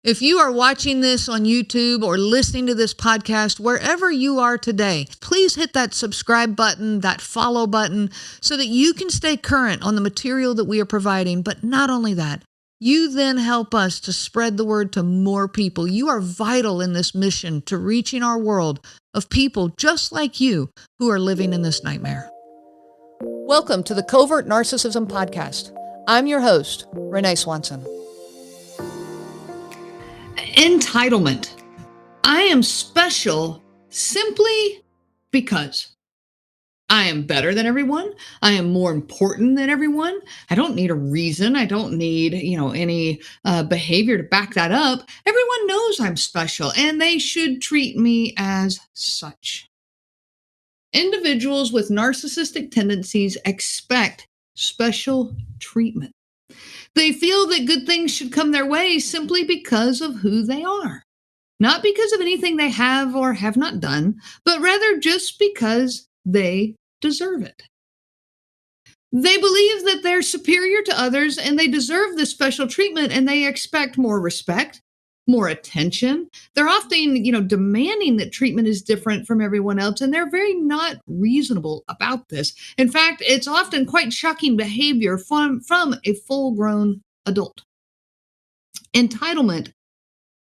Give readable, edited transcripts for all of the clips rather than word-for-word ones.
If you are watching this on YouTube or listening to this podcast, wherever you are today, please hit that subscribe button, that follow button, so that you can stay current on the material that we are providing. But not only that, you then help us to spread the word to more people. You are vital in this mission to reaching our world of people just like you who are living in this nightmare. Welcome to the Covert Narcissism Podcast. I'm your host, Renee Swanson. Entitlement. I am special simply because I am better than everyone. I am more important than everyone. I don't need a reason. I don't need, any behavior to back that up. Everyone knows I'm special and they should treat me as such. Individuals with narcissistic tendencies expect special treatment. They feel that good things should come their way simply because of who they are. Not because of anything they have or have not done, but rather just because they deserve it. They believe that they're superior to others and they deserve this special treatment and they expect more respect, more attention. They're often, demanding that treatment is different from everyone else, and they're very not reasonable about this. In fact, it's often quite shocking behavior from a full-grown adult. Entitlement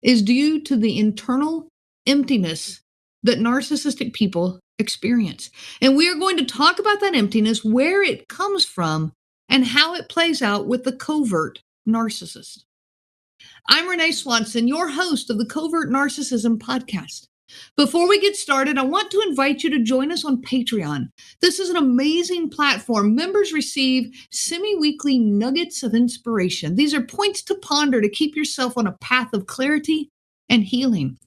is due to the internal emptiness that narcissistic people experience. And we are going to talk about that emptiness, where it comes from, and how it plays out with the covert narcissist. I'm Renee Swanson, your host of the Covert Narcissism podcast. Before we get started, I want to invite you to join us on Patreon. This is an amazing platform. Members receive semi-weekly nuggets of inspiration. These are points to ponder to keep yourself on a path of clarity and healing.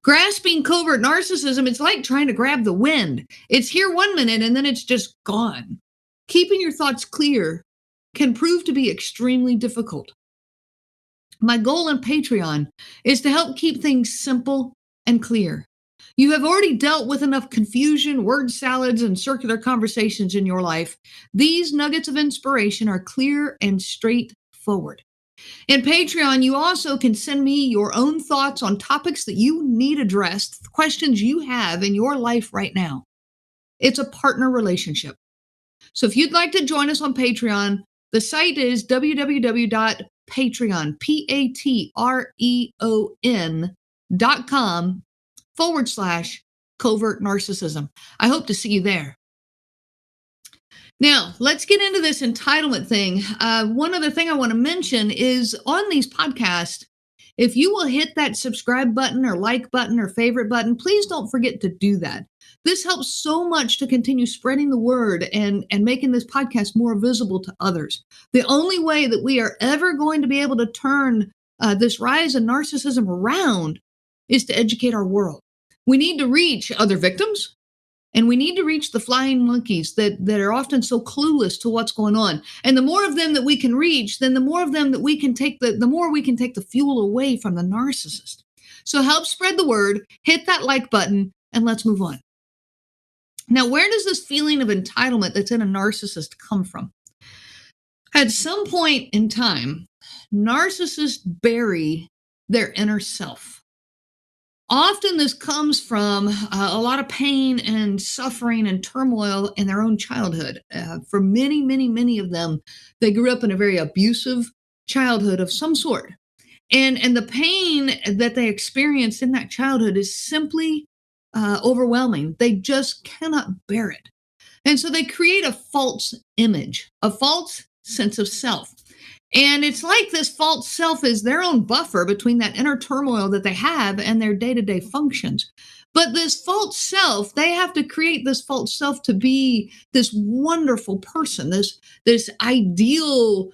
Grasping covert narcissism, it's like trying to grab the wind. It's here one minute and then it's just gone. Keeping your thoughts clear can prove to be extremely difficult. My goal on Patreon is to help keep things simple and clear. You have already dealt with enough confusion, word salads, and circular conversations in your life. These nuggets of inspiration are clear and straightforward. In Patreon, you also can send me your own thoughts on topics that you need addressed, questions you have in your life right now. It's a partner relationship. So if you'd like to join us on Patreon, the site is www.patreon.com patreon.com/covert narcissism. I hope to see you there. Now, let's get into this entitlement thing. One other thing I want to mention is on these podcasts, if you will hit that subscribe button or like button or favorite button, please don't forget to do that. This helps so much to continue spreading the word and making this podcast more visible to others. The only way that we are ever going to be able to turn this rise in narcissism around is to educate our world. We need to reach other victims, and we need to reach the flying monkeys that are often so clueless to what's going on. And the more of them that we can reach, then the more of them that we can take, the more we can take the fuel away from the narcissist. So help spread the word, hit that like button, and let's move on. Now, where does this feeling of entitlement that's in a narcissist come from? At some point in time, narcissists bury their inner self. Often this comes from a lot of pain and suffering and turmoil in their own childhood. For many, many, many of them, they grew up in a very abusive childhood of some sort. And the pain that they experienced in that childhood is simply overwhelming. They just cannot bear it. And so they create a false image, a false sense of self. And it's like this false self is their own buffer between that inner turmoil that they have and their day-to-day functions. But this false self, they have to create this false self to be this wonderful person, this ideal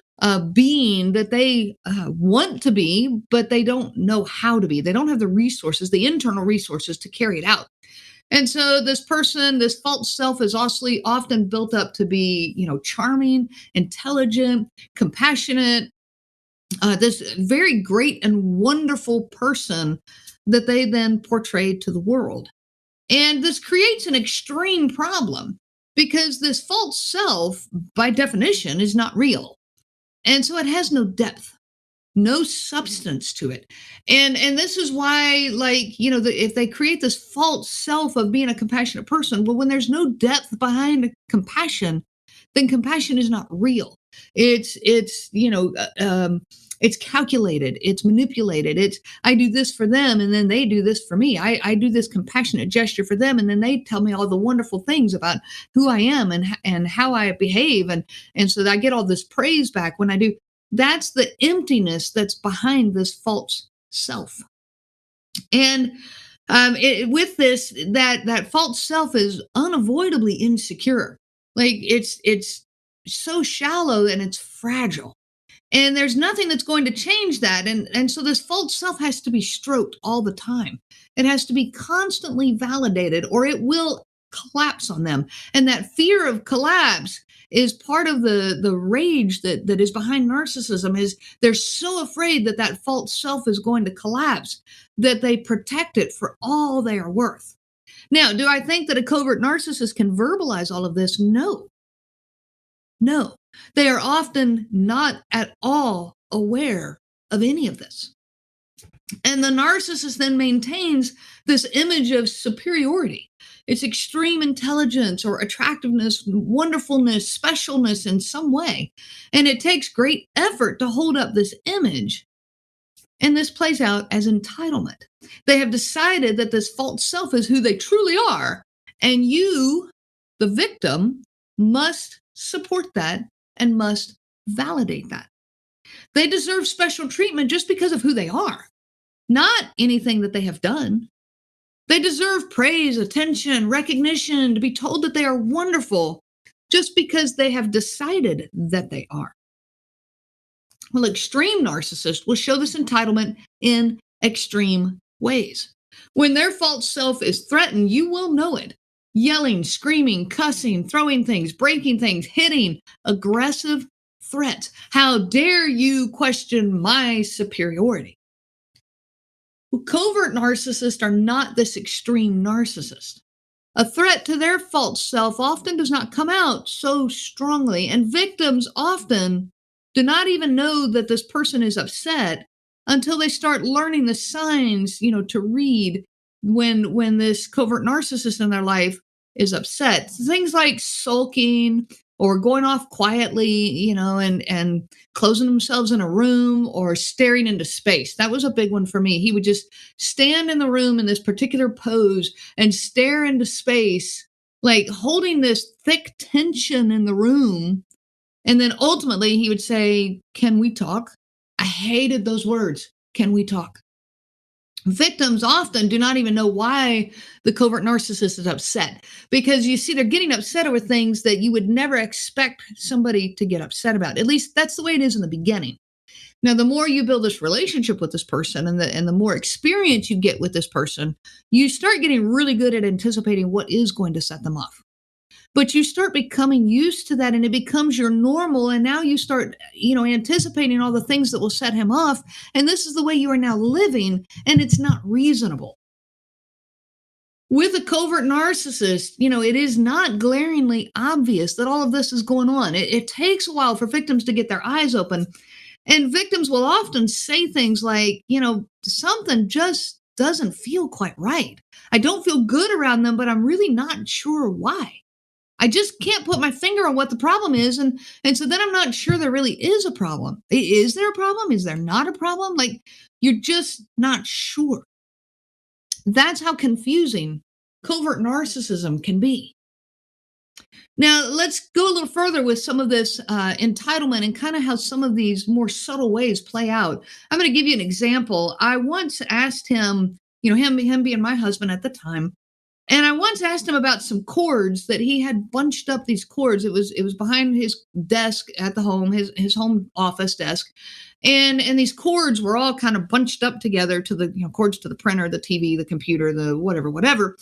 being that they want to be, but they don't know how to be. They don't have the resources, the internal resources to carry it out. And so this person, this false self is also often built up to be, charming, intelligent, compassionate, this very great and wonderful person that they then portray to the world. And this creates an extreme problem because this false self, by definition, is not real. And so it has no depth, no substance to it. And this is why, like, if they create this false self of being a compassionate person, well, when there's no depth behind compassion, then compassion is not real. It's calculated, it's manipulated. It's, I do this for them and then they do this for me. I do this compassionate gesture for them and then they tell me all the wonderful things about who I am and how I behave, and so that I get all this praise back when I do. That's the emptiness that's behind this false self. And with this, that false self is unavoidably insecure. Like it's so shallow and it's fragile. And there's nothing that's going to change that. And so this false self has to be stroked all the time. It has to be constantly validated or it will collapse on them. And that fear of collapse is part of the rage that is behind narcissism. Is they're so afraid that that false self is going to collapse that they protect it for all they are worth. Now, do I think that a covert narcissist can verbalize all of this? No. No, they are often not at all aware of any of this. And the narcissist then maintains this image of superiority. It's extreme intelligence or attractiveness, wonderfulness, specialness in some way. And it takes great effort to hold up this image. And this plays out as entitlement. They have decided that this false self is who they truly are. And you, the victim, must support that and must validate that. They deserve special treatment just because of who they are, not anything that they have done. They deserve praise, attention, recognition, to be told that they are wonderful just because they have decided that they are. Well, extreme narcissists will show this entitlement in extreme ways. When their false self is threatened, you will know it. Yelling, screaming, cussing, throwing things, breaking things, hitting, aggressive threats. How dare you question my superiority? Well, covert narcissists are not this extreme narcissist. A threat to their false self often does not come out so strongly, and victims often do not even know that this person is upset until they start learning the signs, to read when this covert narcissist in their life is upset. Things like sulking or going off quietly, and closing themselves in a room or staring into space. That was a big one for me. He would just stand in the room in this particular pose and stare into space, like holding this thick tension in the room. And then ultimately he would say, "Can we talk?" I hated those words. Can we talk? Victims often do not even know why the covert narcissist is upset, because you see, they're getting upset over things that you would never expect somebody to get upset about. At least that's the way it is in the beginning. Now, the more you build this relationship with this person and the more experience you get with this person, you start getting really good at anticipating what is going to set them off. But you start becoming used to that and it becomes your normal. And now you start, anticipating all the things that will set him off. And this is the way you are now living, and it's not reasonable. With a covert narcissist, it is not glaringly obvious that all of this is going on. It takes a while for victims to get their eyes open. And victims will often say things like, something just doesn't feel quite right. I don't feel good around them, but I'm really not sure why. I just can't put my finger on what the problem is. And so then I'm not sure there really is a problem. Is there a problem? Is there not a problem? Like, you're just not sure. That's how confusing covert narcissism can be. Now, let's go a little further with some of this entitlement and kind of how some of these more subtle ways play out. I'm going to give you an example. I once asked him, him being my husband at the time, and I once asked him about some cords that he had bunched up. These cords. It was behind his desk at the home, his home office desk, and these cords were all kind of bunched up together to the cords to the printer, the TV, the computer, the whatever.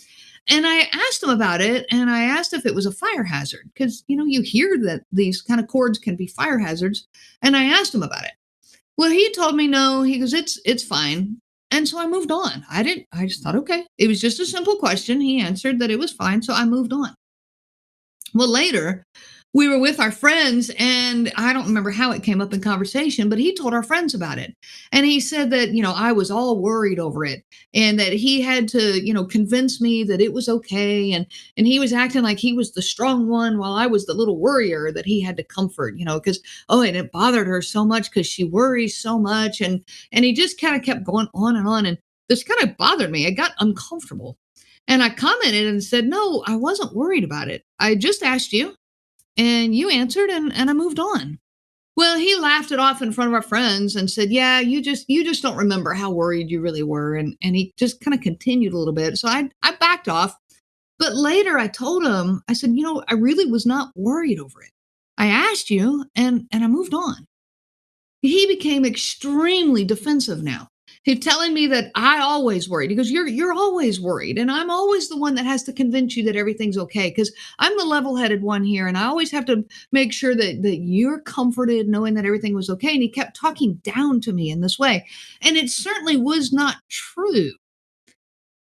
And I asked him about it, and I asked if it was a fire hazard because you hear that these kind of cords can be fire hazards. And I asked him about it. Well, he told me no. He goes, it's fine. And so I moved on. I just thought, okay. It was just a simple question. He answered that it was fine. So I moved on. Well, later, We were with our friends, and I don't remember how it came up in conversation, but he told our friends about it. And he said that, I was all worried over it, and that he had to, convince me that it was okay. And he was acting like he was the strong one while I was the little worrier that he had to comfort, because, oh, and it bothered her so much because she worries so much. And he just kind of kept going on and on. And this kind of bothered me. I got uncomfortable. And I commented and said, no, I wasn't worried about it. I just asked you, and you answered, and I moved on. Well, he laughed it off in front of our friends and said, yeah, you just don't remember how worried you really were. And he just kind of continued a little bit. So I backed off. But later I told him, I said, I really was not worried over it. I asked you, and I moved on. He became extremely defensive now. He's telling me that I always worried. He goes, you're always worried. And I'm always the one that has to convince you that everything's okay. Because I'm the level-headed one here. And I always have to make sure that you're comforted knowing that everything was okay. And he kept talking down to me in this way. And it certainly was not true.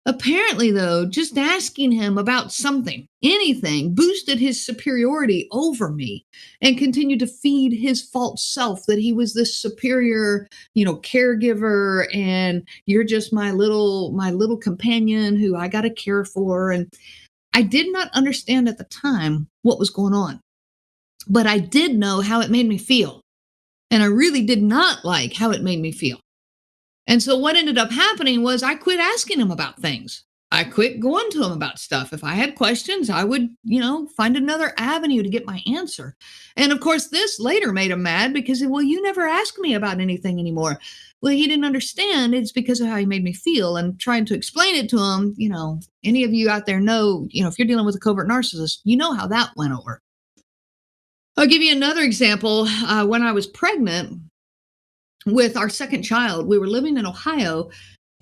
Apparently, though, just asking him about something, anything, boosted his superiority over me and continued to feed his false self that he was this superior, caregiver, and you're just my little companion who I got to care for. And I did not understand at the time what was going on, but I did know how it made me feel. And I really did not like how it made me feel. And so what ended up happening was I quit asking him about things. I quit going to him about stuff. If I had questions, I would, find another avenue to get my answer. And of course, this later made him mad because, well, you never ask me about anything anymore. Well, he didn't understand. It's because of how he made me feel. And trying to explain it to him, any of you out there know, if you're dealing with a covert narcissist, you know how that went over. I'll give you another example. When I was pregnant with our second child, we were living in Ohio,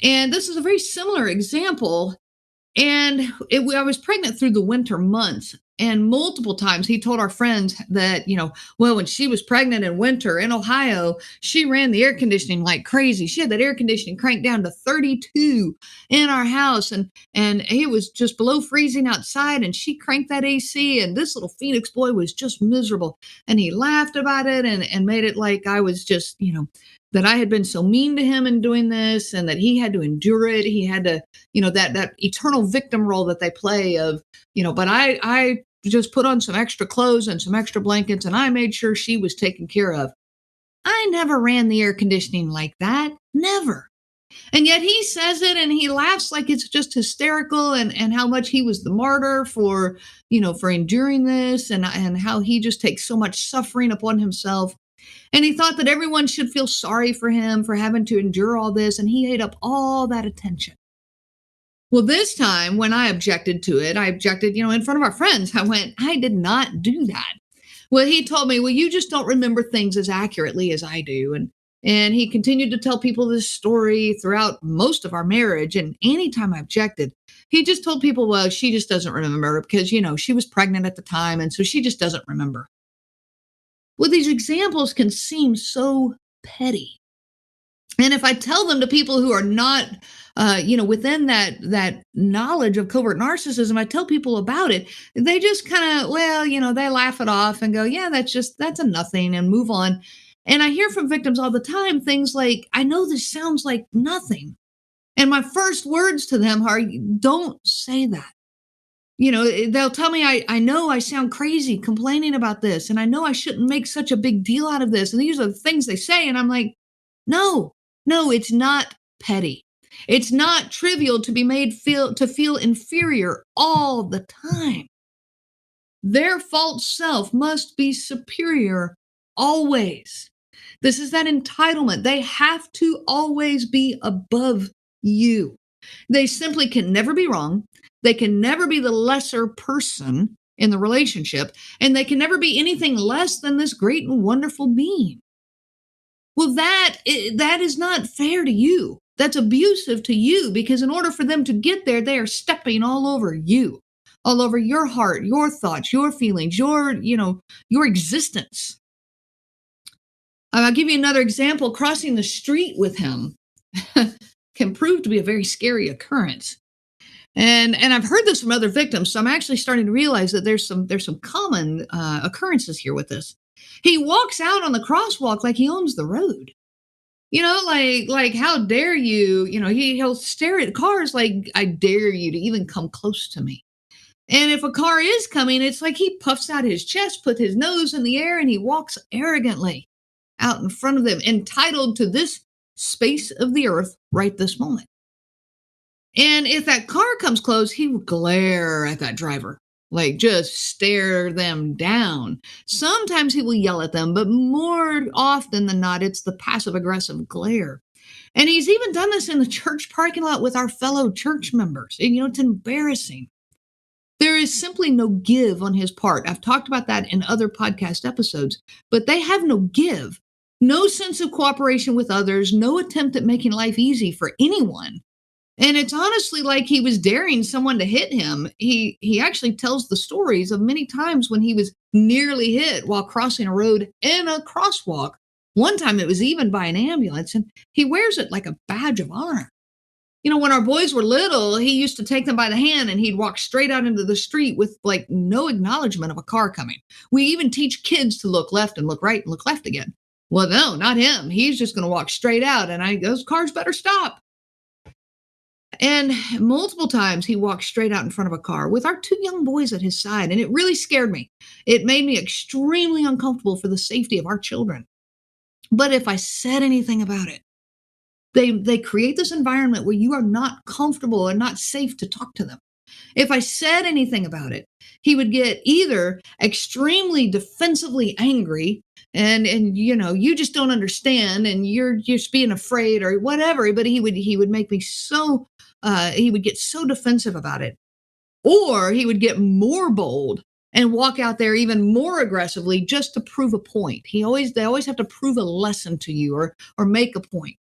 and this is a very similar example. And I was pregnant through the winter months. And multiple times he told our friends that, well, when she was pregnant in winter in Ohio, she ran the air conditioning like crazy. She had that air conditioning cranked down to 32 in our house. And it was just below freezing outside. And she cranked that AC. And this little Phoenix boy was just miserable. And he laughed about it and made it like I was just, that I had been so mean to him in doing this and that he had to endure it. He had to, that eternal victim role that they play of, but I just put on some extra clothes and some extra blankets and I made sure she was taken care of. I never ran the air conditioning like that. Never. And yet he says it and he laughs like it's just hysterical and how much he was the martyr for, for enduring this and how he just takes so much suffering upon himself. And he thought that everyone should feel sorry for him for having to endure all this. And he ate up all that attention. Well, this time when I objected to it, in front of our friends. I went, I did not do that. Well, he told me, well, you just don't remember things as accurately as I do. And he continued to tell people this story throughout most of our marriage. And anytime I objected, he just told people, well, she just doesn't remember because, she was pregnant at the time. And so she just doesn't remember. Well, these examples can seem so petty. And if I tell them to people who are not, within that knowledge of covert narcissism, I tell people about it. They just kind of, they laugh it off and go, yeah, that's a nothing and move on. And I hear from victims all the time things like, I know this sounds like nothing. And my first words to them are, don't say that. They'll tell me, I know I sound crazy complaining about this, and I know I shouldn't make such a big deal out of this. And these are the things they say. And I'm like, no, it's not petty. It's not trivial to be made feel inferior all the time. Their false self must be superior always. This is that entitlement. They have to always be above you. They simply can never be wrong. They can never be the lesser person in the relationship, and they can never be anything less than this great and wonderful being. Well, that is not fair to you. That's abusive to you because in order for them to get there, they are stepping all over you, all over your heart, your thoughts, your feelings, your existence. I'll give you another example. Crossing the street with him can prove to be a very scary occurrence. And I've heard this from other victims, so I'm actually starting to realize that there's some common occurrences here with this. He walks out on the crosswalk like he owns the road. Like how dare you? He'll stare at cars like I dare you to even come close to me. And if a car is coming, it's like he puffs out his chest, puts his nose in the air, and he walks arrogantly out in front of them, entitled to this space of the earth right this moment. And if that car comes close, he will glare at that driver, like just stare them down. Sometimes he will yell at them, but more often than not, it's the passive aggressive glare. And he's even done this in the church parking lot with our fellow church members. And, it's embarrassing. There is simply no give on his part. I've talked about that in other podcast episodes, but they have no give, no sense of cooperation with others, no attempt at making life easy for anyone. And it's honestly like he was daring someone to hit him. He actually tells the stories of many times when he was nearly hit while crossing a road in a crosswalk. One time it was even by an ambulance, and he wears it like a badge of honor. When our boys were little, he used to take them by the hand and he'd walk straight out into the street with like no acknowledgement of a car coming. We even teach kids to look left and look right and look left again. Well, no, not him. He's just going to walk straight out, and those cars better stop. And multiple times he walked straight out in front of a car with our two young boys at his side, and it really scared me. It made me extremely uncomfortable for the safety of our children. But if I said anything about it, they create this environment where you are not comfortable and not safe to talk to them. If I said anything about it, he would get either extremely defensively angry and you just don't understand and you're just being afraid or whatever, but he would make me so he would get so defensive about it. Or he would get more bold and walk out there even more aggressively just to prove a point. They always have to prove a lesson to you or make a point.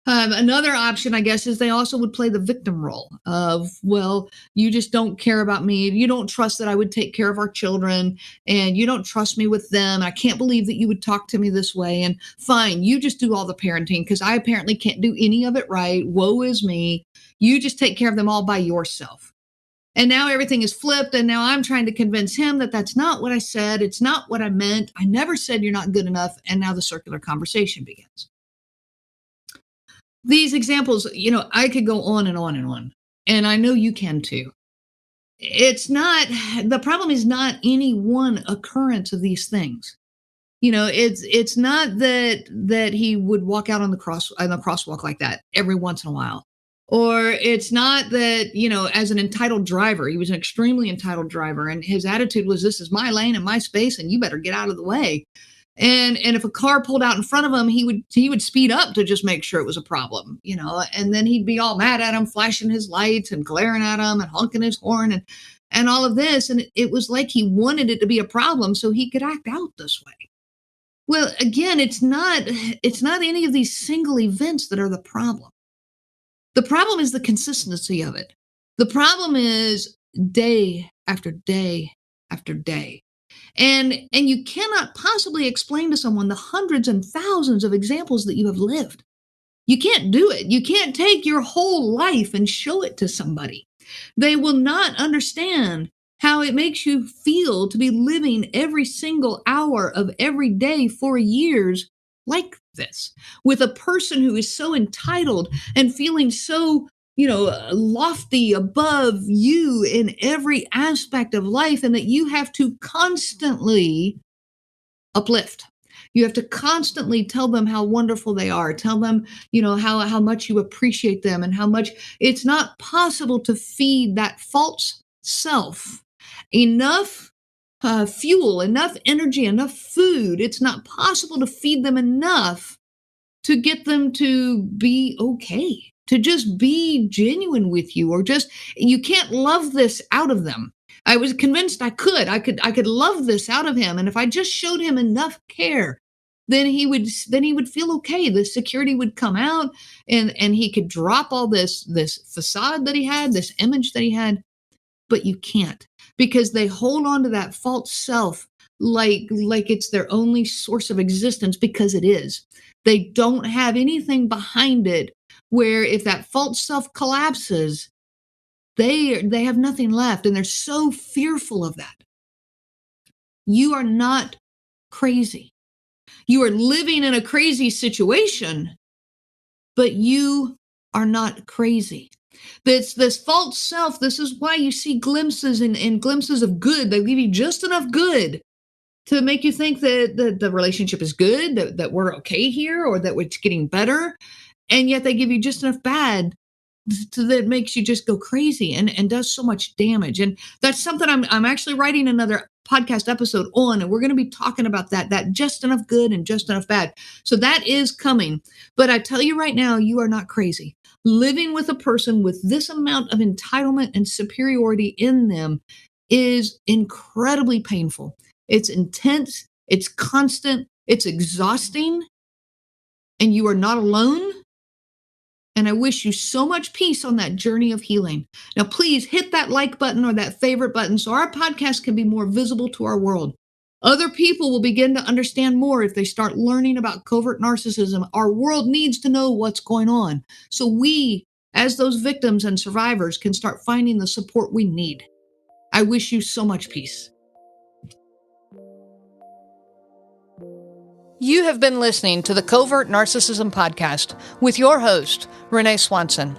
Another option, I guess, is they also would play the victim role of, well, you just don't care about me. You don't trust that I would take care of our children, and you don't trust me with them. I can't believe that you would talk to me this way. And fine, you just do all the parenting because I apparently can't do any of it right. Woe is me. You just take care of them all by yourself. And now everything is flipped. And now I'm trying to convince him that that's not what I said. It's not what I meant. I never said you're not good enough. And now the circular conversation begins. These examples, I could go on and on and on, and I know you can too. The problem is not any one occurrence of these things. It's not that he would walk out on the crosswalk like that every once in a while. Or it's not that, as an entitled driver, he was an extremely entitled driver, and his attitude was, this is my lane and my space, and you better get out of the way. And if a car pulled out in front of him, he would speed up to just make sure it was a problem, and then he'd be all mad at him, flashing his lights and glaring at him and honking his horn and all of this. And it was like he wanted it to be a problem so he could act out this way. Well, again, it's not any of these single events that are the problem. The problem is the consistency of it. The problem is day after day after day. And you cannot possibly explain to someone the hundreds and thousands of examples that you have lived. You can't do it. You can't take your whole life and show it to somebody. They will not understand how it makes you feel to be living every single hour of every day for years like this, with a person who is so entitled and feeling so lofty above you in every aspect of life, and that you have to constantly uplift. You have to constantly tell them how wonderful they are. Tell them, how much you appreciate them and how much it's not possible to feed that false self enough fuel, enough energy, enough food. It's not possible to feed them enough to get them to be okay, to just be genuine with you, or just, you can't love this out of them. I was convinced I could love this out of him. And if I just showed him enough care, then he would feel okay. The security would come out and he could drop all this facade that he had, this image that he had. But you can't, because they hold on to that false self like it's their only source of existence, because it is. They don't have anything behind it where if that false self collapses, They have nothing left, and they're so fearful of that. You are not crazy. You are living in a crazy situation, but you are not crazy. This false self, this is why you see glimpses and glimpses of good. They give you just enough good to make you think that the relationship is good, that we're okay here, or that it's getting better. And yet they give you just enough bad that makes you just go crazy and does so much damage. And that's something I'm actually writing another podcast episode on, and we're going to be talking about that just enough good and just enough bad. So that is coming. But I tell you right now, you are not crazy. Living with a person with this amount of entitlement and superiority in them is incredibly painful. It's intense, it's constant, it's exhausting, and you are not alone. And I wish you so much peace on that journey of healing. Now, please hit that like button or that favorite button so our podcast can be more visible to our world. Other people will begin to understand more if they start learning about covert narcissism. Our world needs to know what's going on, so we, as those victims and survivors, can start finding the support we need. I wish you so much peace. You have been listening to the Covert Narcissism Podcast with your host, Renee Swanson.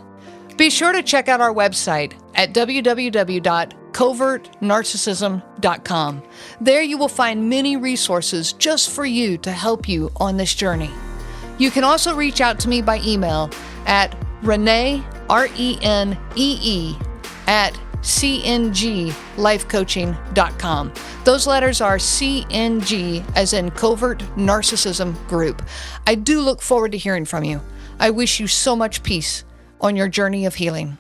Be sure to check out our website at www.covertnarcissism.com. There you will find many resources just for you to help you on this journey. You can also reach out to me by email at Renee, RENEE, at cnglifecoaching.com. Those letters are CNG, as in Covert Narcissism Group. I do look forward to hearing from you. I wish you so much peace on your journey of healing.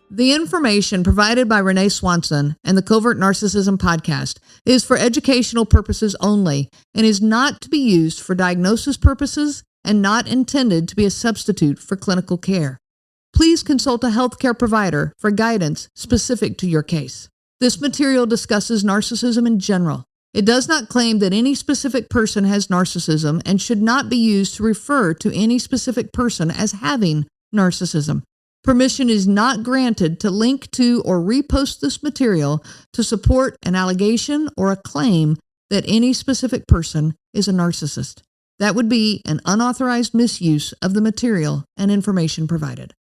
The information provided by Renee Swanson and the Covert Narcissism Podcast is for educational purposes only and is not to be used for diagnosis purposes and not intended to be a substitute for clinical care. Please consult a healthcare provider for guidance specific to your case. This material discusses narcissism in general. It does not claim that any specific person has narcissism and should not be used to refer to any specific person as having narcissism. Permission is not granted to link to or repost this material to support an allegation or a claim that any specific person is a narcissist. That would be an unauthorized misuse of the material and information provided.